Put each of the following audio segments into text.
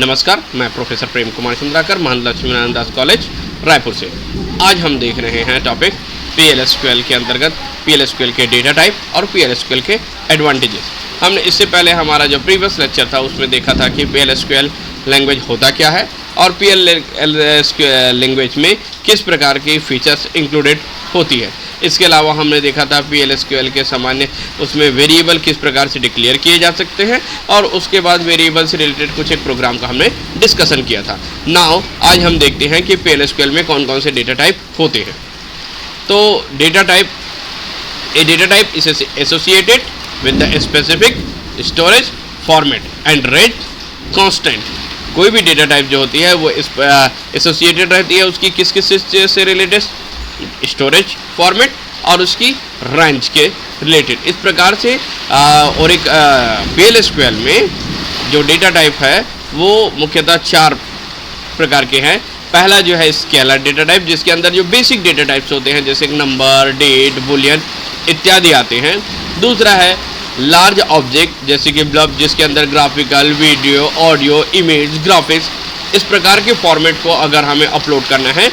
नमस्कार, मैं प्रोफेसर प्रेम कुमार चंद्राकर, महान लक्ष्मी नारायण दास कॉलेज रायपुर से। आज हम देख रहे हैं टॉपिक PL/SQL के अंतर्गत PL/SQL के डेटा टाइप और PL/SQL के एडवांटेजेस। हमने इससे पहले हमारा जो प्रीवियस लेक्चर था उसमें देखा था कि PL/SQL लैंग्वेज होता क्या है और PL/SQL लैंग्वेज में किस प्रकार की फीचर्स इंक्लूडेड होती है। इसके अलावा हमने देखा था PL/SQL के सामान्य उसमें वेरिएबल किस प्रकार से डिक्लेयर किए जा सकते हैं और उसके बाद वेरिएबल से रिलेटेड कुछ एक प्रोग्राम का हमने डिस्कशन किया था। नाउ आज हम देखते हैं कि PL/SQL में कौन कौन से डेटा टाइप होते हैं। तो data type is associated with the specific storage format and range constant. कोई भी डेटा टाइप जो होती है वो एसोसिएटेड रहती है उसकी किस किस से रिलेटेड, स्टोरेज फॉर्मेट और उसकी रेंज के रिलेटेड। इस प्रकार से और एक PL/SQL में जो डेटा टाइप है वो मुख्यतः 4 प्रकार के हैं। पहला जो है स्केलर डेटा टाइप, जिसके अंदर जो बेसिक डेटा टाइप्स होते हैं जैसे नंबर, डेट, बुलियन इत्यादि आते हैं। दूसरा है लार्ज ऑब्जेक्ट जैसे कि ब्लब, जिसके अंदर graphical, video, audio, image, graphics इस प्रकार के फॉर्मेट को अगर हमें अपलोड करना है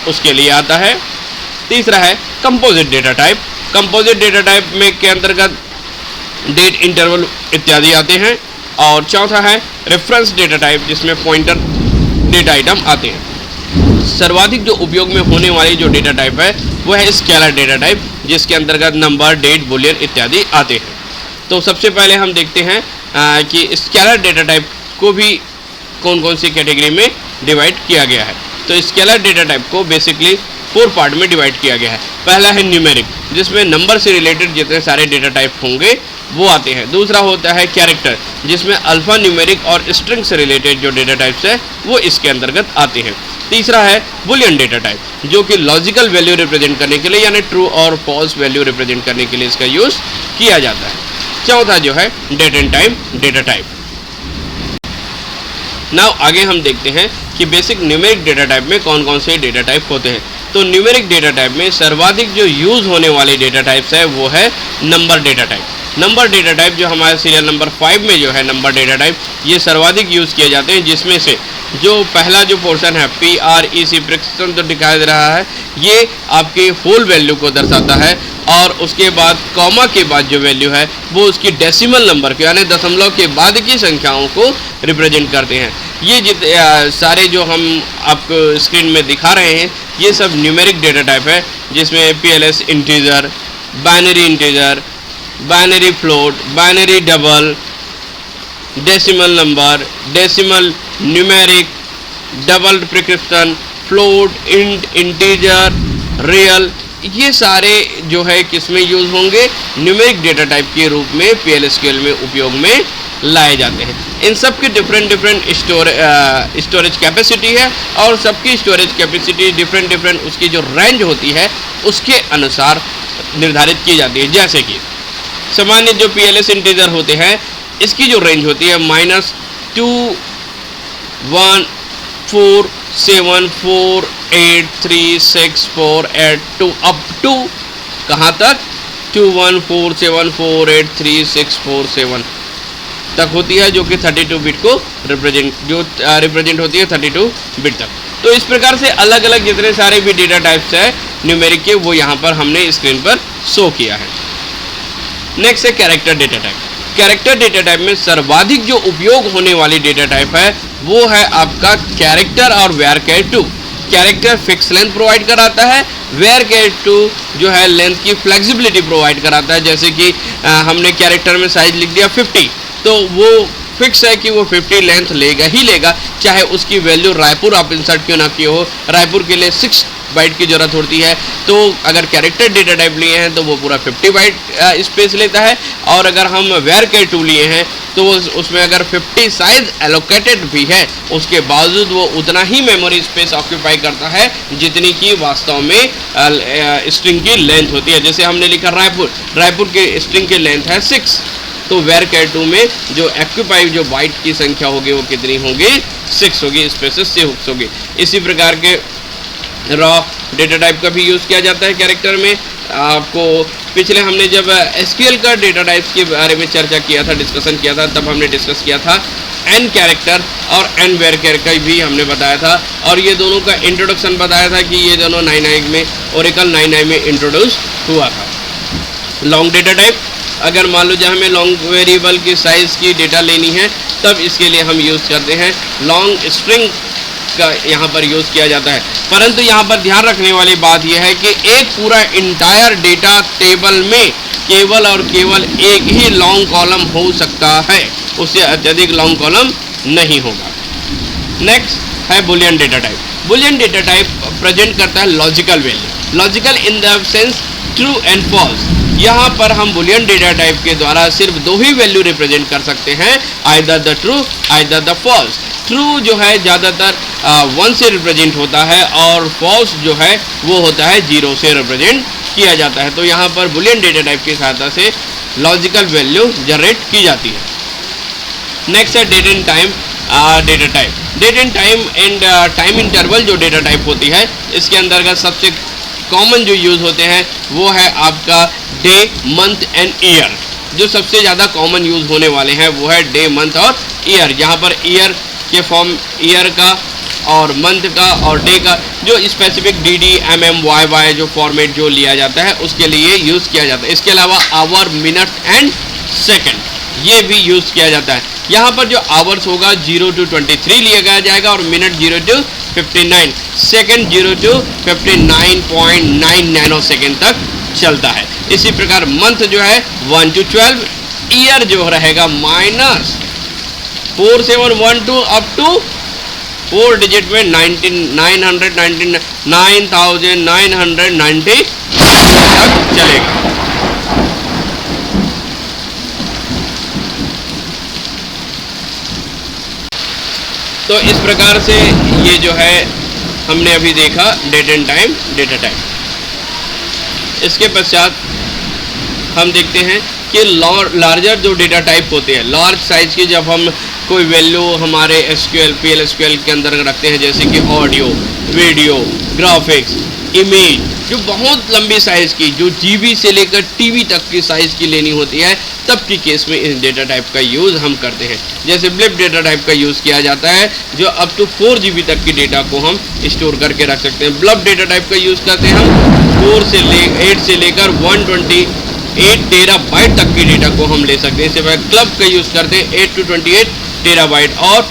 उसके लिए आता है। तीसरा है composite data type. Composite data type में के अंतर्गत डेट, इंटरवल इत्यादि आते हैं। और चौथा है रेफरेंस डेटा टाइप, जिसमें पॉइंटर डेटा आइटम आते हैं। सर्वाधिक जो उपयोग में होने वाली जो डेटा टाइप है वो है स्केलर डेटा टाइप, जिसके अंतर्गत नंबर, डेट, बुलियन इत्यादि आते हैं। तो सबसे पहले हम देखते हैं कि स्केलर डेटा टाइप को भी कौन कौन सी कैटेगरी में डिवाइड किया गया है। तो स्केलर डेटा टाइप को बेसिकली 4 पार्ट में डिवाइड किया गया है। पहला है न्यूमेरिक, जिसमें नंबर से रिलेटेड जितने सारे डेटा टाइप होंगे वो आते हैं। दूसरा होता है कैरेक्टर, जिसमें अल्फा न्यूमेरिक और स्ट्रिंग से रिलेटेड जो डेटा टाइप्स है वो इसके अंतर्गत आते हैं। तीसरा है बुलियन डेटा टाइप, जो कि लॉजिकल वैल्यू रिप्रेजेंट करने के लिए यानी ट्रू और फॉल्स वैल्यू रिप्रेजेंट करने के लिए इसका यूज़ किया जाता है। चौथा जो है date and time data type. Now आगे हम देखते हैं कि बेसिक न्यूमेरिक डेटा टाइप में कौन कौन से डेटा टाइप होते हैं। तो न्यूमेरिक डेटा टाइप में सर्वाधिक जो यूज़ होने वाले डेटा टाइप्स है वो है number data type. Number data type जो हमारे सीरियल नंबर 5 में जो है नंबर डेटा टाइप, ये सर्वाधिक यूज़ किए जाते हैं। जिसमें से जो पहला जो पोर्शन है PREC प्रिक्सिशन तो दिखाई दे रहा है, ये आपके होल वैल्यू को दर्शाता है और उसके बाद कॉमा के बाद जो वैल्यू है वो उसकी डेसिमल नंबर के यानी दशमलव के बाद की संख्याओं को रिप्रेजेंट करते हैं। ये सारे जो हम आपको स्क्रीन में दिखा रहे हैं ये सब न्यूमेरिक डेटा टाइप है, जिसमें PLS integer, binary integer, binary float, binary double, decimal number, decimal numeric, double precision, float, int, integer, real, ये सारे जो है किसमें यूज़ होंगे, न्यूमेरिक डेटा टाइप के रूप में PL/SQL में उपयोग में लाए जाते हैं। इन सब की डिफरेंट स्टोरेज कैपेसिटी है और सबकी स्टोरेज कैपेसिटी डिफरेंट उसकी जो रेंज होती है उसके अनुसार निर्धारित की जाती है। जैसे कि सामान्य जो PLS इंटीजर होते हैं इसकी जो रेंज होती है -21474836482 अप टू कहाँ तक 21474836447 तक होती है, जो कि 32 बिट को रिप्रेजेंट होती है 32 बिट तक। तो इस प्रकार से अलग अलग जितने सारे भी डेटा टाइप्स है न्यूमेरिक के वो यहाँ पर हमने स्क्रीन पर शो किया है। नेक्स्ट है character data type. Character data type में सर्वाधिक जो उपयोग होने वाली डेटा टाइप है वो है आपका कैरेक्टर और varchar2। Character fix length provide कराता है, varchar2 जो है लेंथ की फ्लेक्सिबिलिटी प्रोवाइड कराता है। जैसे कि हमने कैरेक्टर में साइज लिख दिया 50, तो वो फिक्स है कि वो 50 लेंथ लेगा ही लेगा, चाहे उसकी वैल्यू रायपुर आप इंसर्ट क्यों ना किए हो। रायपुर के लिए 6 बाइट की ज़रूरत होती है, तो अगर कैरेक्टर डेटा टाइप लिए हैं तो वो पूरा 50 बाइट स्पेस लेता है। और अगर हम varchar2 लिए हैं तो उसमें अगर 50 साइज एलोकेटेड भी है उसके बावजूद वो उतना ही मेमोरी स्पेस ऑक्यूपाई करता है जितनी की वास्तव में स्ट्रिंग की लेंथ होती है। जैसे हमने लिखा रायपुर के स्ट्रिंग की लेंथ है 6, तो varchar2 में जो ऑक्यूपाई जो बाइट की संख्या होगी वो कितनी होगी, 6 होगी, स्पेसेस 6 होगी। इसी प्रकार के रॉ डेटा टाइप का भी यूज़ किया जाता है कैरेक्टर में। आपको पिछले हमने जब एसक्यूएल का डेटा टाइप्स के बारे में चर्चा किया था, डिस्कशन किया था, तब हमने डिस्कस किया था एन कैरेक्टर और एन वेरिएबल का भी हमने बताया था, और ये दोनों का इंट्रोडक्शन बताया था कि ये दोनों 99 में ओरेकल 99 में इंट्रोड्यूस हुआ था। लॉन्ग डेटा टाइप, अगर मान लो जहाँ हमें लॉन्ग वेरिएबल की साइज़ की डेटा लेनी है तब इसके लिए हम यूज़ करते हैं लॉन्ग स्ट्रिंग का यहाँ पर यूज़ किया जाता है। परंतु यहाँ पर ध्यान रखने वाली बात यह है कि एक पूरा इंटायर डेटा टेबल में केवल और केवल एक ही लॉन्ग कॉलम हो सकता है, उससे अत्यधिक लॉन्ग कॉलम नहीं होगा। नेक्स्ट है boolean data type. Boolean data type present करता है logical value, logical in the sense true and false. यहाँ पर हम बुलियन डेटा टाइप के द्वारा सिर्फ दो ही वैल्यू रिप्रेजेंट कर सकते हैं, either the true either the false. True जो है ज़्यादातर 1 से रिप्रेजेंट होता है और फॉल्स जो है वो होता है 0 से रिप्रेजेंट किया जाता है। तो यहाँ पर बुलियन डेटा टाइप की सहायता से लॉजिकल वैल्यू जनरेट की जाती है। नेक्स्ट है date and time data type. Date and time interval जो डेटा टाइप होती है, इसके अंतर्गत सबसे कॉमन जो यूज़ होते हैं वो है आपका डे, मंथ एंड ईयर। जो सबसे ज़्यादा कॉमन यूज़ होने वाले हैं वो है डे, मंथ और ईयर। जहाँ पर ईयर के फॉर्म ईयर का और मंथ का और डे का जो स्पेसिफिक डी, MM, YY जो फॉर्मेट जो लिया जाता है उसके लिए यूज़ किया जाता है। इसके अलावा आवर, मिनट एंड सेकेंड ये भी यूज़ किया जाता है। यहाँ पर जो आवर्स होगा 0 to 23 लिया जाएगा और minute 0 to 59, second 0 to 59.9 nano second तक चलता है। इसी प्रकार मंथ जो है 1 to 12, ईयर जो रहेगा -4712 अप टू 4 डिजिट में 9990 तक चलेगा। तो इस प्रकार से ये जो है हमने अभी देखा date and time data type. इसके पश्चात हम देखते हैं कि लार्जर जो डेटा टाइप होते हैं, लार्ज साइज की जब हम कोई वैल्यू हमारे एसक्यूएल PL/SQL के अंदर रखते हैं, जैसे कि ऑडियो, वीडियो, ग्राफिक्स, इमेज, जो बहुत लंबी साइज़ की, जो GB से लेकर TV तक की साइज़ की लेनी होती है, तब की केस में इस डेटा टाइप का यूज़ हम करते हैं। जैसे ब्लिप डेटा टाइप का यूज़ किया जाता है, जो अप टू 4 GB तक की डेटा को हम स्टोर करके रख सकते हैं। ब्लब डेटा टाइप का यूज़ करते हैं हम 8 से लेकर 128 टेराबाइट तक की डेटा को हम ले सकते हैं। इससे पहले क्लब का यूज़ करते हैं 8 to 28 टेराबाइट, और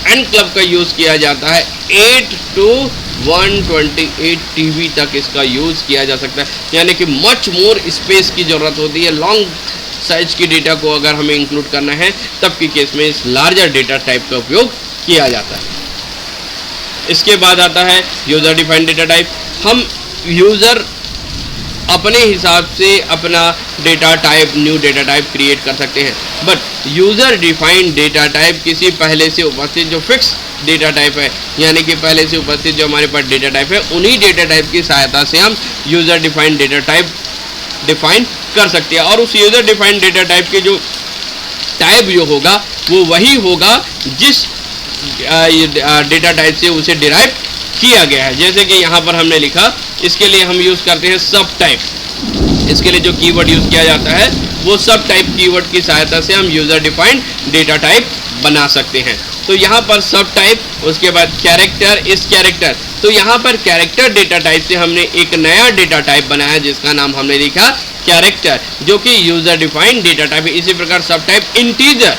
एन क्लब का यूज़ किया जाता है 8 to 128 TB तक इसका यूज़ किया जा सकता है। यानी कि मच मोर स्पेस की ज़रूरत होती है। लॉन्ग साइज की डेटा को अगर हमें इंक्लूड करना है तब की केस में इस लार्जर डेटा टाइप का उपयोग किया जाता है। इसके बाद आता है यूज़र डिफाइंड डेटा टाइप। हम यूज़र अपने हिसाब से अपना data type, new data type create कर सकते हैं, but user defined data type किसी पहले से उपस्थित जो फिक्स डेटा टाइप है, यानी कि पहले से उपस्थित जो हमारे पास डेटा टाइप है, उन्हीं डेटा टाइप की सहायता से हम user defined data type define कर सकते हैं। और उस यूज़र डिफाइंड डेटा टाइप के जो टाइप जो होगा वो वही होगा जिस डेटा टाइप से उसे डिराइव किया गया है। जैसे कि यहाँ पर हमने लिखा, इसके लिए हम यूज़ करते हैं सब टाइप। इसके लिए जो कीवर्ड यूज़ किया जाता है वो सब टाइप कीवर्ड की सहायता से हम यूज़र डिफाइंड डेटा टाइप बना सकते हैं। तो यहाँ पर सब टाइप, उसके बाद कैरेक्टर, इस कैरेक्टर, तो यहाँ पर कैरेक्टर डेटा टाइप से हमने एक नया डेटा टाइप बनाया जिसका नाम हमने लिखा कैरेक्टर, जो कि यूज़र डिफाइंड डेटा टाइप है। इसी प्रकार सब टाइप इंटीजर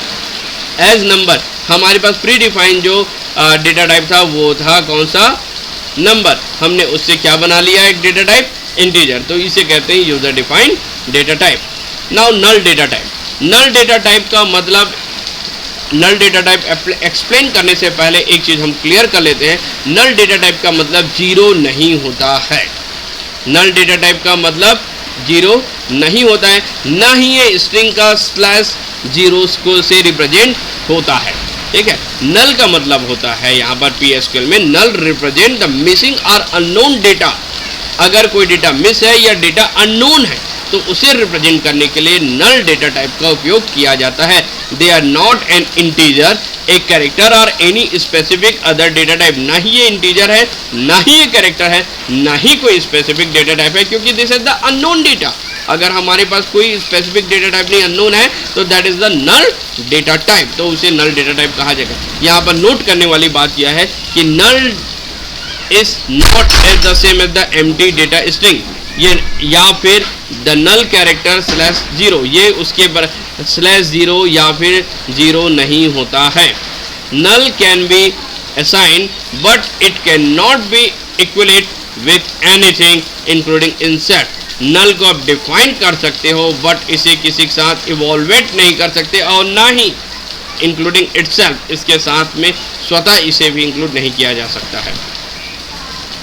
एज नंबर, हमारे पास प्री डिफाइंड जो डेटा टाइप था वो था कौन सा, नंबर। हमने उससे क्या बना लिया, एक डेटा टाइप इंटीजर, तो इसे कहते हैं user defined data type. Now null data type. Null data type का मतलब, नल डेटा टाइप एक्सप्लेन करने से पहले एक चीज़ हम क्लियर कर लेते हैं। नल डेटा टाइप का मतलब जीरो नहीं होता है। नल डेटा टाइप का मतलब जीरो नहीं होता है, ना ही ये स्ट्रिंग का स्लैश जीरोस को से रिप्रेजेंट होता है। ठीक है, नल का मतलब होता है यहाँ पर PSQL में, नल रिप्रेजेंट द मिसिंग और अननोन डेटा। अगर कोई डेटा मिस है या डेटा अननोन है तो उसे रिप्रेजेंट करने के लिए नल डेटा टाइप का उपयोग किया जाता है। They are not an integer, a character और any specific other data type. ना ही ये इंटीजर है, ना ही ये कैरेक्टर है, ना ही कोई स्पेसिफिक डेटा टाइप है, क्योंकि this is the unknown data. अगर हमारे पास कोई स्पेसिफिक डेटा टाइप नहीं, अननोन है, तो that is the null data type, तो उसे नल डेटा टाइप कहा जाएगा। यहाँ पर नोट करने वाली बात यह है कि null is not as the same as the empty data string, ये या फिर द नल कैरेक्टर /0, ये उसके /0 या फिर 0 नहीं होता है। Null can be assign but it can not be equated with anything including इंसेट। नल को आप डिफाइन कर सकते हो बट इसे किसी के साथ इवॉल्वेट नहीं कर सकते और ना ही इंक्लूडिंग इटसेल्फ, इसके साथ में स्वतः इसे भी इंक्लूड नहीं किया जा सकता है।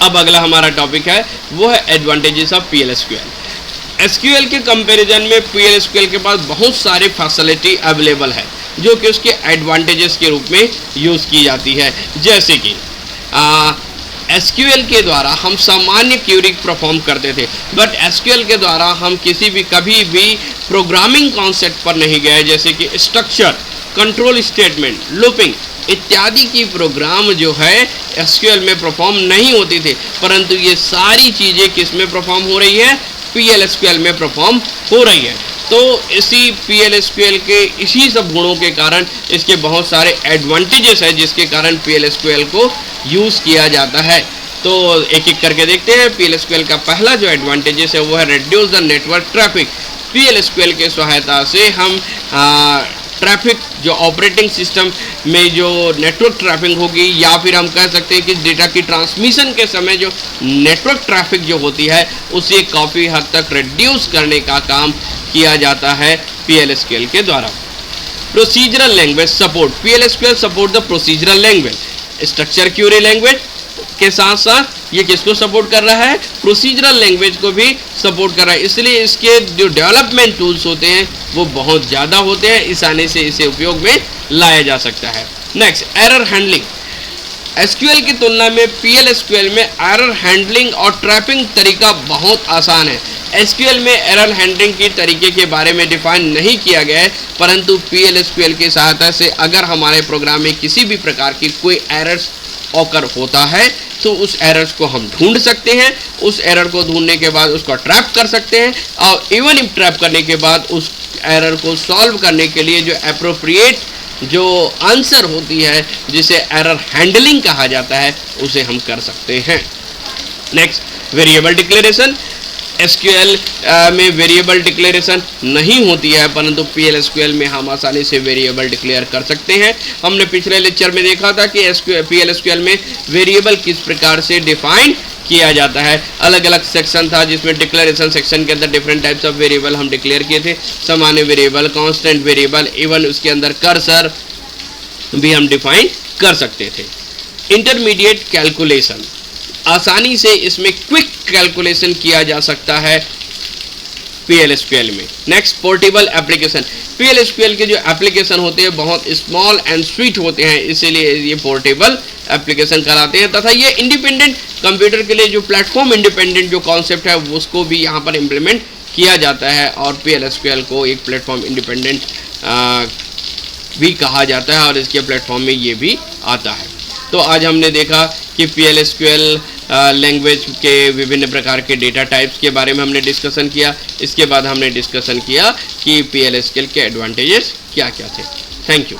अब अगला हमारा टॉपिक है वो है एडवांटेजेस ऑफ PL/SQL। एसक्यूएल के कंपैरिजन में PL/SQL के पास बहुत सारे फैसिलिटी अवेलेबल है जो कि उसके एडवांटेजेस के रूप में यूज़ की जाती है। जैसे कि एसक्यूएल के द्वारा हम सामान्य क्यूरी परफॉर्म करते थे, बट एसक्यूएल के द्वारा हम कभी भी प्रोग्रामिंग कॉन्सेप्ट पर नहीं गए, जैसे कि स्ट्रक्चर, कंट्रोल स्टेटमेंट, लूपिंग इत्यादि की प्रोग्राम जो है एसक्यूएल में परफॉर्म नहीं होती थे, परंतु ये सारी चीज़ें किस में परफॉर्म हो रही है, PL/SQL में परफॉर्म हो रही है। तो इसी PL/SQL के इसी सब गुणों के कारण इसके बहुत सारे एडवांटेजेस है जिसके कारण PL/SQL को यूज़ किया जाता है। तो एक एक करके देखते हैं। PL/SQL का पहला जो एडवांटेजेस है वो है reduce the network traffic. PL/SQL के सहायता से हम ट्रैफिक जो ऑपरेटिंग सिस्टम में जो नेटवर्क ट्रैफिक होगी, या फिर हम कह सकते हैं कि डेटा की ट्रांसमिशन के समय जो नेटवर्क ट्रैफिक जो होती है उसे काफ़ी हद तक रिड्यूस करने का काम किया जाता है PL/SQL के द्वारा। Procedural language support. PL/SQL support the procedural language. Structure Curie language के साथ साथ ये किसको सपोर्ट कर रहा है, प्रोसीजरल लैंग्वेज को भी सपोर्ट कर रहा है। इसलिए इसके जो डेवलपमेंट टूल्स होते हैं वो बहुत ज़्यादा होते हैं, आसानी से इसे उपयोग में लाया जा सकता है। Next, error handling. एसक्यूएल की तुलना में PL/SQL में एरर हैंडलिंग और ट्रैपिंग तरीका बहुत आसान है। एसक्यूएल में एरर हैंडलिंग के तरीके के बारे में डिफाइन नहीं किया गया है, परंतु PL/SQL की सहायता से अगर हमारे प्रोग्राम में किसी भी प्रकार की कोई एरर्स ऑकर होता है तो उस एरर्स को हम ढूंढ सकते हैं। उस एरर को ढूंढने के बाद उसको ट्रैप कर सकते हैं, और इवन इफ ट्रैप करने के बाद उस एरर को सॉल्व करने के लिए जो एप्रोप्रिएट जो आंसर होती है, जिसे एरर हैंडलिंग कहा जाता है, उसे हम कर सकते हैं। Next, variable declaration. एसक्यूएल में वेरिएबल डिक्लेरेशन नहीं होती है, परंतु PL/SQL में हम आसानी से वेरिएबल डिक्लेयर कर सकते हैं। हमने पिछले लेक्चर में देखा था कि PL/SQL में वेरिएबल किस प्रकार से डिफाइन किया जाता है। अलग अलग सेक्शन था जिसमें डिक्लेरेशन सेक्शन के अंदर डिफरेंट टाइप्स ऑफ वेरिएबल हम डिक्लेयर किए थे। सामान्य वेरिएबल, कांस्टेंट वेरिएबल, इवन उसके अंदर कर्सर भी हम डिफाइन कर सकते थे। इंटरमीडिएट कैलकुलेशन, आसानी से इसमें क्विक कैलकुलेशन किया जा सकता है PL/SQL में। Next, portable application. PL/SQL के जो एप्लीकेशन होते हैं बहुत स्मॉल एंड स्वीट होते हैं, इसीलिए ये पोर्टेबल एप्लीकेशन कहलाते हैं, तथा ये इंडिपेंडेंट कंप्यूटर के लिए जो प्लेटफॉर्म इंडिपेंडेंट जो कॉन्सेप्ट है उसको भी यहाँ पर इम्प्लीमेंट किया जाता है, और PL/SQL को एक प्लेटफॉर्म इंडिपेंडेंट भी कहा जाता है, और इसके प्लेटफॉर्म में ये भी आता है। तो आज हमने देखा कि PL/SQL लैंग्वेज के विभिन्न प्रकार के डेटा टाइप्स के बारे में हमने डिस्कशन किया। इसके बाद हमने डिस्कशन किया कि PL/SQL के एडवांटेजेस क्या क्या थे। Thank you.